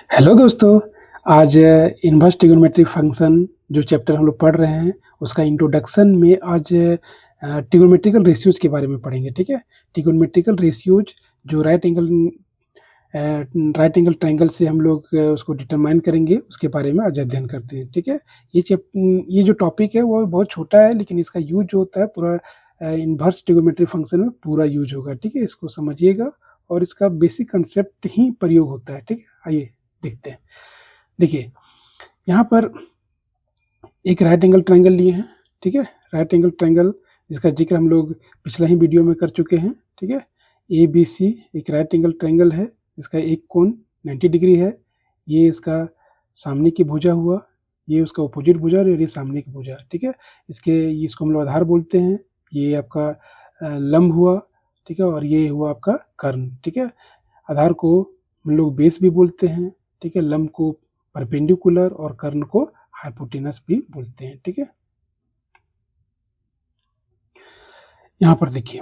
Hello दोस्तों, आज inverse trigonometry function जो चैप्टर हम लोग पढ़ रहे हैं, उसका इंट्रोडक्शन में आज ट्रिग्नोमेट्रिकल रेशियोज़ के बारे में पढ़ेंगे, ठीक है? ट्रिग्नोमेट्रिकल रेशियोज़ जो राइट एंगल ट्रायंगल से हम लोग उसको डिटरमाइन करेंगे, उसके बारे में आज अध्ययन करते हैं, ठीक है? ये जो टॉपिक है वो बहुत छोटा है, लेकिन इसका यूज़ जो होता है पूरा इनवर्स ट्रिग्नोमेट्री फंक्शन में पूरा यूज़ होगा, ठीक है? इसको समझिएगा और इसका बेसिक कांसेप्ट ही प्रयोग होता है, ठीक है? आइए देखते हैं। देखिए, यहाँ पर एक राइट एंगल ट्रायंगल लिए हैं, ठीक है? राइट एंगल ट्रायंगल जिसका ज़िक्र हम लोग पिछला ही वीडियो में कर चुके हैं, ठीक है? एबीसी एक राइट एंगल ट्रायंगल है, इसका एक कोण 90 डिग्री है। ये इसका सामने की भुजा हुआ, ये उसका अपोजिट भुजा और ये सामने की भुजा, ठीक है? इसको हम लोग आधार बोलते हैं। ये आपका लंब हुआ, ठीक है? और ये हुआ आपका कर्ण, ठीक है? आधार को हम लोग बेस भी बोलते हैं, ठीक है? लंब को परपेंडिकुलर और कर्ण को हाइपोटेनस भी बोलते हैं, ठीक है? यहाँ पर देखिए,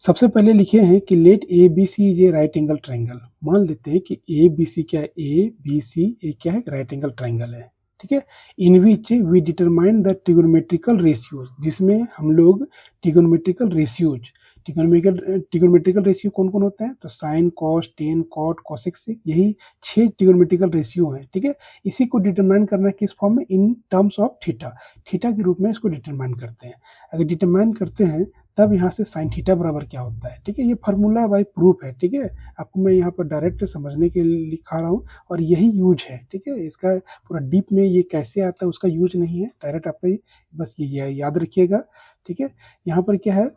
सबसे पहले लिखे हैं कि let A B C is a right angle triangle. मान लेते हैं कि ए बी सी क्या है, ए बी सी ए क्या है, राइट एंगल ट्रायंगल है, ठीक है? In which we determine the trigonometrical ratios, जिसमें हम लोग ट्रिग्नोमेट्रिकल रेशियोज ट्रिग्नोमेट्रिकल रेशियो कौन कौन होता है, तो sine, cos, tan, cot, cosec से, यही 6 ट्रिग्नोमेट्रिकल रेशियो हैं, ठीक है? इसी को डिटरमाइन करना है किस फॉर्म में, in terms of theta, theta के रूप में इसको डिटरमाइन करते हैं। अगर डिटरमाइन करते हैं तब यहाँ से साइन थीटा बराबर क्या होता है, ठीक है? ये फार्मूला बाय प्रूफ है, ठीक है? आपको मैं यहाँ पर डायरेक्ट समझने के लिए लिखा रहा हूँ और यही यूज है, ठीक है? इसका पूरा डीप में ये कैसे आता है उसका यूज नहीं है, डायरेक्ट आपका बस ये याद रखिएगा, ठीक है? यहाँ पर क्या है,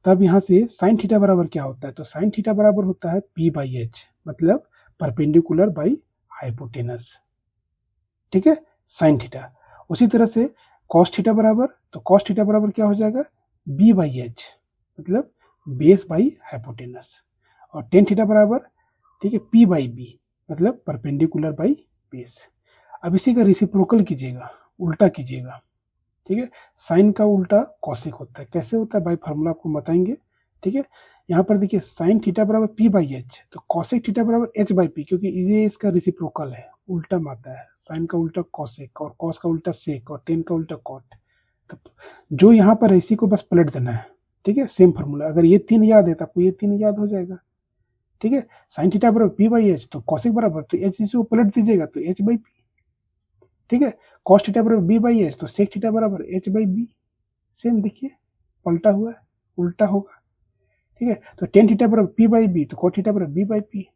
तब यहाँ से साइन थीटा बराबर क्या होता है, तो साइन थीटा बराबर होता है पी बाई एच, मतलब परपेंडिकुलर बाई हाइपोटेनस, ठीक है? Sine theta. उसी तरह से कॉस थीटा बराबर, तो कॉस थीटा बराबर क्या हो जाएगा, बी बाई एच, मतलब बेस बाई हाइपोटेनस। और टेन थीटा बराबर, ठीक है, पी बाई बी, मतलब परपेंडिकुलर बाई बेस। अब इसी का रेसिप्रोकल कीजिएगा, उल्टा कीजिएगा, ठीक है? साइन का उल्टा कॉसेक होता है, कैसे होता है भाई फार्मूला आपको बताएंगे, ठीक है? यहाँ पर देखिए साइन थीटा बराबर पी बाई एच, तो कॉसेक थीटा बराबर एच बाई पी, क्योंकि ये इसका रेसिप्रोकल है, उल्टा में आता है। साइन का उल्टा कॉसेक और कॉस का उल्टा सेक और टेन का उल्टा कॉट। तो जो यहाँ पर है इसी को बस पलट देना है, ठीक है? सेम फार्मूला, अगर ये 3 याद है तो आपको ये 3 याद हो जाएगा, ठीक है? साइन थीटा बराबर पी बाई एच, तो कॉसेक बराबर, तो एच इसे पलट दीजिएगा तो एच बाई पी, ठीक है? कॉस थीटा बराबर बी बाई एच, तो सेक थीटा बराबर एच बाई बी। सेम देखिए पलटा हुआ है, उल्टा होगा, ठीक है? तो टेन थीटा बराबर पी बाई बी, तो कॉट थीटा बराबर बी बाई पी।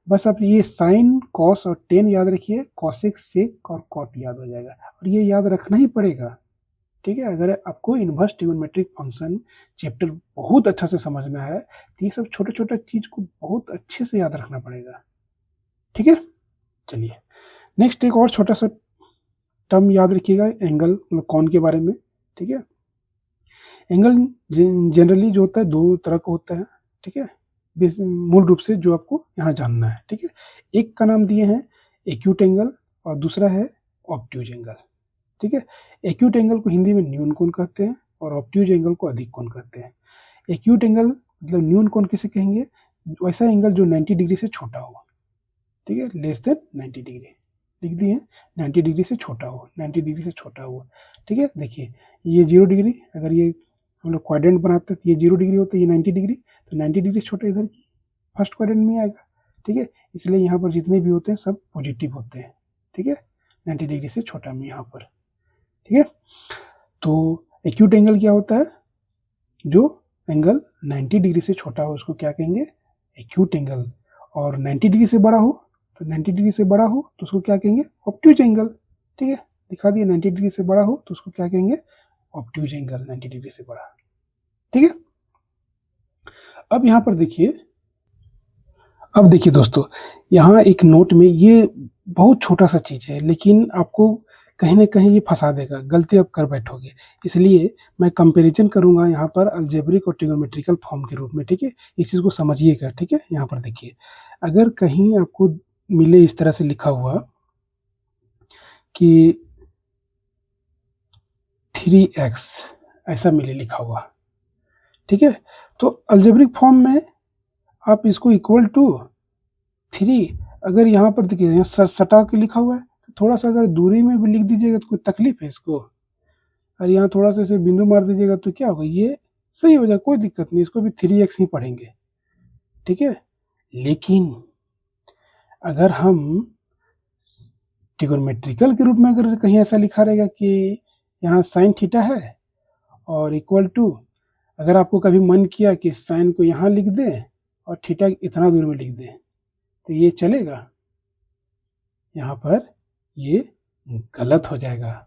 बस आप ये साइन, कॉस और टेन याद रखिए, कॉसेक, सेक और कॉट याद हो जाएगा, और ये याद रखना ही पड़ेगा, ठीक है? अगर आपको इनवर्स ट्रिग्नोमेट्रिक फंक्शन चैप्टर बहुत अच्छा से समझना है तो ये सब छोटे छोटे चीज को बहुत अच्छे से याद रखना पड़ेगा, ठीक है? चलिए नेक्स्ट एक और छोटा सा टर्म याद रखिएगा, एंगल मतलब कौन के बारे में, ठीक है? एंगल जनरली जो होता है दो तरह का होता है, ठीक है? मूल रूप से जो आपको यहाँ जानना है, ठीक है? एक का नाम दिए हैं एक्यूट एंगल और दूसरा है ऑब्ट्यूज एंगल, ठीक है? एक्यूट एंगल को हिंदी में न्यून कोण कहते हैं और ऑब्ट्यूज एंगल को अधिक कोण कहते हैं। एक्यूट एंगल मतलब न्यून कोण किसे कहेंगे, वैसा एंगल जो 90 डिग्री से छोटा हो, ठीक है? लेस देन 90 डिग्री लिख दिए, 90 डिग्री से छोटा हो, 90 डिग्री से छोटा हुआ, ठीक है? देखिए ये 0 डिग्री, अगर ये हम लोग क्वाड्रेंट बनाते हैं तो ये 0 डिग्री होता है, ये 90 डिग्री, तो 90 डिग्री छोटा इधर की फर्स्ट क्वाड्रेंट में आएगा, ठीक है? इसलिए यहाँ पर जितने भी होते हैं सब पॉजिटिव होते हैं, ठीक है? 90 डिग्री से छोटा में यहाँ पर, ठीक है? तो एक्यूट एंगल क्या होता है, जो एंगल 90 डिग्री से छोटा हो उसको क्या कहेंगे, एक्यूट एंगल। और 90 डिग्री से बड़ा हो, तो 90 डिग्री से बड़ा हो तो उसको क्या कहेंगे, ऑब्ट्यूज एंगल, ठीक है? दिखा दिए 90 डिग्री से बड़ा हो तो उसको क्या कहेंगे, ऑब्ट्यूज एंगल, 90 डिग्री से बड़ा, ठीक है? अब यहाँ पर देखिए, अब देखिए दोस्तों, यहाँ एक नोट में ये बहुत छोटा सा चीज है, लेकिन आपको कहीं ना कहीं ये फंसा देगा, गलती आप कर बैठोगे, इसलिए मैं कंपैरिजन करूंगा यहाँ पर अलजेब्रिक और ट्रिग्नोमेट्रिकल फॉर्म के रूप में, ठीक है? इस चीज को समझिएगा, ठीक है? यहाँ पर देखिए, अगर कहीं आपको मिले इस तरह से लिखा हुआ कि 3x ऐसा मिले लिखा हुआ, ठीक है? तो अलजेब्रिक फॉर्म में आप इसको इक्वल टू 3 अगर यहाँ पर देखिए यहाँ सटा के लिखा हुआ है, तो थोड़ा सा अगर दूरी में भी लिख दीजिएगा तो कोई तकलीफ है इसको, और यहाँ थोड़ा सा ऐसे बिंदु मार दीजिएगा तो क्या होगा, ये सही हो जाएगा, कोई दिक्कत नहीं, इसको भी 3x ही पढ़ेंगे, ठीक है। लेकिन अगर हम ट्रिगोनोमेट्रिकल के रूप में अगर कहीं ऐसा लिखा रहेगा कि यहाँ साइन थीटा है और इक्वल टू, अगर आपको कभी मन किया कि साइन को यहाँ लिख दें और थीटा इतना दूर में लिख दें, तो ये चलेगा? यहाँ पर ये गलत हो जाएगा,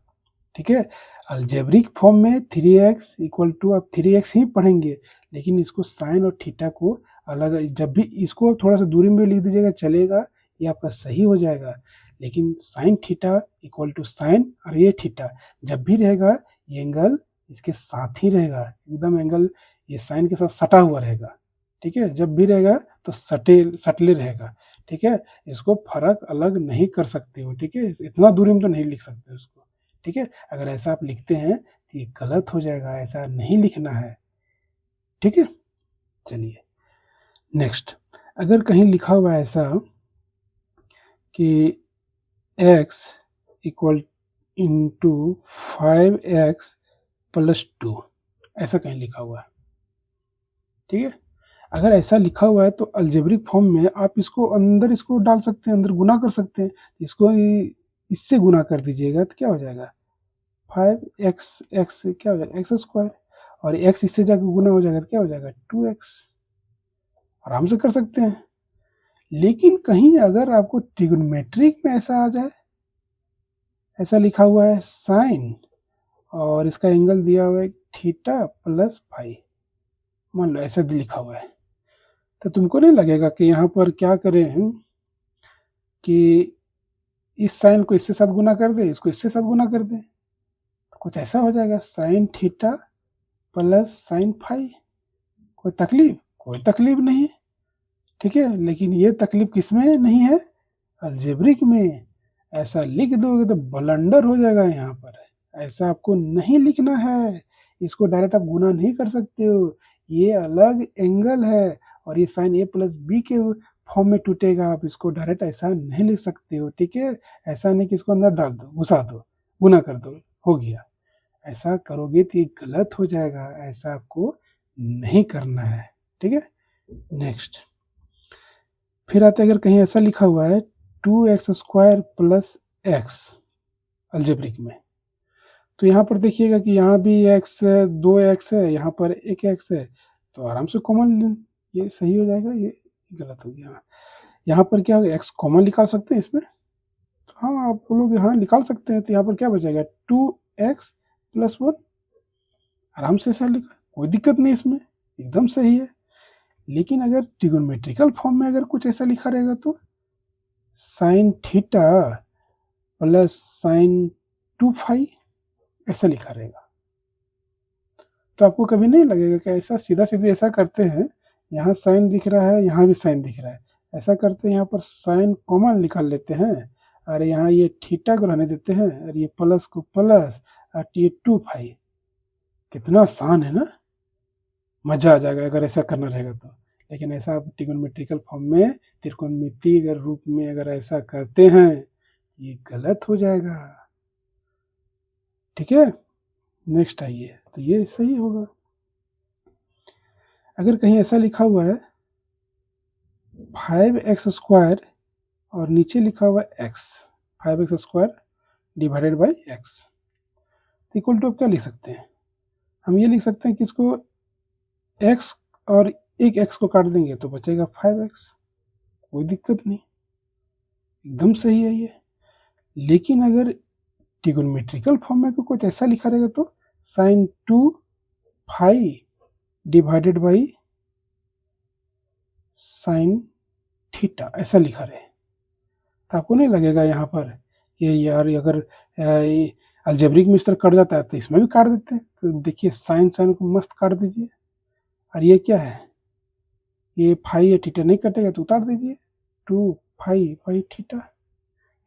ठीक है। अलजेब्रिक फॉर्म में 3x इक्वल टू आप 3x ही पढ़ेंगे, लेकिन इसको साइन और थीटा को अलग, जब भी इसको थोड़ा सा दूरी में लिख दीजिएगा चलेगा, ये आपका सही हो जाएगा। लेकिन sine theta equal to sine और ये थीटा जब भी रहेगा, ये एंगल इसके साथ ही रहेगा, एकदम एंगल ये साइन के साथ सटा हुआ रहेगा, ठीक है। जब भी रहेगा तो सटले रहेगा, ठीक है। इसको फर्क अलग नहीं कर सकते हो, ठीक है, इतना दूरी में तो नहीं लिख सकते उसको, ठीक है। अगर ऐसा आप लिखते हैं तो ये गलत हो जाएगा, ऐसा नहीं लिखना है, ठीक है। चलिए नेक्स्ट, अगर कहीं लिखा हुआ है ऐसा कि x equal into 5x plus 2, ऐसा कहीं लिखा हुआ है, ठीक है। अगर ऐसा लिखा हुआ है तो अलजेब्रिक फॉर्म में आप इसको अंदर इसको डाल सकते हैं, अंदर गुना कर सकते हैं, इसको इससे गुना कर दीजिएगा तो क्या हो जाएगा, 5x x क्या हो जाएगा, एक्स स्क्वायर, और x इससे जाकर गुना हो जाएगा तो क्या हो जाएगा, 2x, आराम से कर सकते हैं। लेकिन कहीं अगर आपको ट्रिग्नोमेट्रिक में ऐसा आ जाए, ऐसा लिखा हुआ है साइन और इसका एंगल दिया हुआ है थीटा प्लस फाई, मान लो ऐसा लिखा हुआ है, तो तुमको नहीं लगेगा कि यहाँ पर क्या करें हम कि इस साइन को इससे साथ गुना कर दे, इसको इससे साथ गुना कर दे, तो कुछ ऐसा हो जाएगा, sine theta plus sine phi. कोई तकलीफ? कोई तकलीफ नहीं, ठीक है। लेकिन ये तकलीफ किसमें नहीं है, अलजेब्रिक में। ऐसा लिख दोगे तो ब्लंडर हो जाएगा यहाँ पर, ऐसा आपको नहीं लिखना है, इसको डायरेक्ट आप गुना नहीं कर सकते हो, ये अलग एंगल है और ये साइन ए प्लस बी के फॉर्म में टूटेगा, आप इसको डायरेक्ट ऐसा नहीं लिख सकते हो, ठीक है। ऐसा नहीं कि इसको अंदर डाल दो, घुसा दो, गुना कर दो, हो गया, ऐसा करोगे तो ये गलत हो जाएगा, ऐसा आपको नहीं करना है, ठीक है। नेक्स्ट, फिर आते अगर कहीं ऐसा लिखा हुआ है 2x square plus x algebraic में, तो यहाँ पर देखिएगा कि यहाँ भी x 2x है, यहाँ पर 1x है, तो आराम से कॉमन ये सही हो जाएगा, ये गलत हो गया। यहाँ पर क्या होगा, x कॉमन निकाल सकते हैं इसमें, तो हाँ आप लोग यहाँ निकाल सकते हैं, तो यहाँ पर क्या बचेगा 2x प्लस 1, आराम से ऐसा लिखा, कोई दिक्कत नहीं इसमें, एकदम सही है। लेकिन अगर ट्रिगोनोमेट्रिकल फॉर्म में अगर कुछ ऐसा लिखा रहेगा तो sine theta plus sine 2 phi ऐसा लिखा रहेगा, तो आपको कभी नहीं लगेगा कि ऐसा सीधा सीधे ऐसा करते हैं, यहाँ साइन दिख रहा है, यहाँ भी साइन दिख रहा है, ऐसा करते हैं यहाँ पर साइन कॉमन निकाल लेते हैं, और यहाँ ये थीटा को रहने देते हैं, और ये प्लस को प्लस, और ये 2 फाई, कितना आसान है ना, मजा आ जाएगा अगर ऐसा करना रहेगा तो। लेकिन ऐसा आप ट्रिगोनोमेट्रिकल फॉर्म में त्रिकोणमिति अगर रूप में अगर ऐसा करते हैं, ये गलत हो जाएगा, ठीक है। नेक्स्ट आइए, तो ये सही होगा। अगर कहीं ऐसा लिखा हुआ है 5x स्क्वायर और नीचे लिखा हुआ है x, 5x square divided by x, equal to आप क्या लिख सकते हैं, हम ये लिख सकते हैं कि इसको x और एक x को काट देंगे तो बचेगा 5x, कोई दिक्कत नहीं, एकदम सही है ये। लेकिन अगर ट्रिगोनोमेट्रिकल फॉर्म में कुछ ऐसा लिखा रहेगा तो sine 2 phi divided by sine theta ऐसा लिखा रहे, तो आपको नहीं लगेगा यहाँ पर ये यार अगर अलजेब्रिक में इस तरह कट जाता है तो इसमें भी काट देते हैं, तो देखिए साइन साइन को मस्त काट दीजिए, और ये क्या है, ये फाई या थीटा नहीं कटेगा तो उतार दीजिए, 2 फाई बाई थीटा,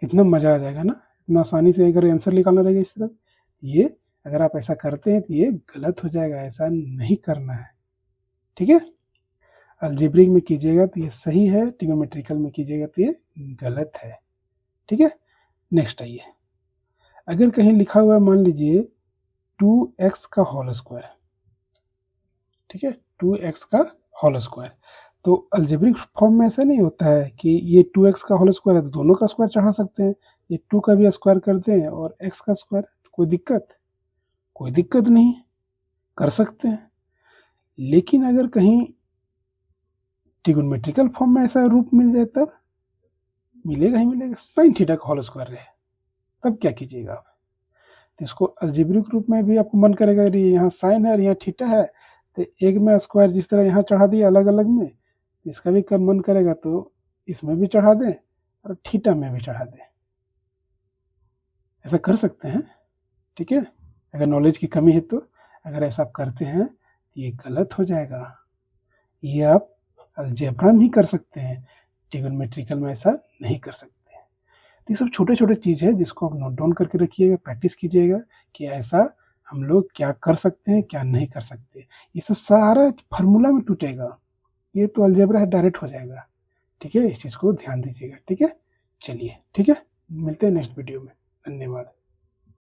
कितना मजा आ जाएगा ना, इतना आसानी से अगर आंसर निकालना रहेगा इस तरह। ये अगर आप ऐसा करते हैं तो ये गलत हो जाएगा, ऐसा नहीं करना है, ठीक है। अलजेब्रिक में कीजिएगा तो ये सही है, ट्रिगोनोमेट्रिकल में कीजिएगा तो ये गलत है। ठीक है, नेक्स्ट आइए, अगर कहीं लिखा हुआ है मान लीजिए 2x का होल स्क्वायर, ठीक है, 2x का होल स्क्वायर, तो अलजेब्रिक फॉर्म में ऐसा नहीं होता है कि ये 2x का होल स्क्वायर है तो दोनों का स्क्वायर चढ़ा सकते हैं, ये 2 का भी स्क्वायर करते हैं और x का स्क्वायर, कोई दिक्कत? कोई दिक्कत नहीं, कर सकते हैं। लेकिन अगर कहीं ट्रिगोनोमेट्रिकल फॉर्म में ऐसा रूप मिल जाए तब मिलेगा ही मिलेगा, साइन थीटा का होल स्क्वायर है, तब क्या कीजिएगा आप? तो इसको अलजेब्रिक रूप में भी आपको मन करेगा अरे यहाँ साइन है और यहाँ थीटा है, तो एक में स्क्वायर जिस तरह यहाँ चढ़ा दिया अलग अलग में, इसका भी कब मन करेगा तो इसमें भी चढ़ा दें और थीटा में भी चढ़ा दें, ऐसा कर सकते हैं। ठीक है, अगर नॉलेज की कमी है तो अगर ऐसा आप करते हैं तो ये गलत हो जाएगा। ये आप अलजेब्रा में ही कर सकते हैं, ट्रिगोनोमेट्रिकल में ऐसा नहीं कर सकते हैं। तो ये सब छोटे छोटे चीज़ है जिसको आप नोट डाउन करके रखिएगा, प्रैक्टिस कीजिएगा कि ऐसा हम लोग क्या कर सकते हैं क्या नहीं कर सकते। ये सब सारा फार्मूला में टूटेगा, ये तो अलजेब्रा है डायरेक्ट हो जाएगा। ठीक है, इस चीज़ को ध्यान दीजिएगा। ठीक है, चलिए ठीक है, मिलते हैं नेक्स्ट वीडियो में, धन्यवाद।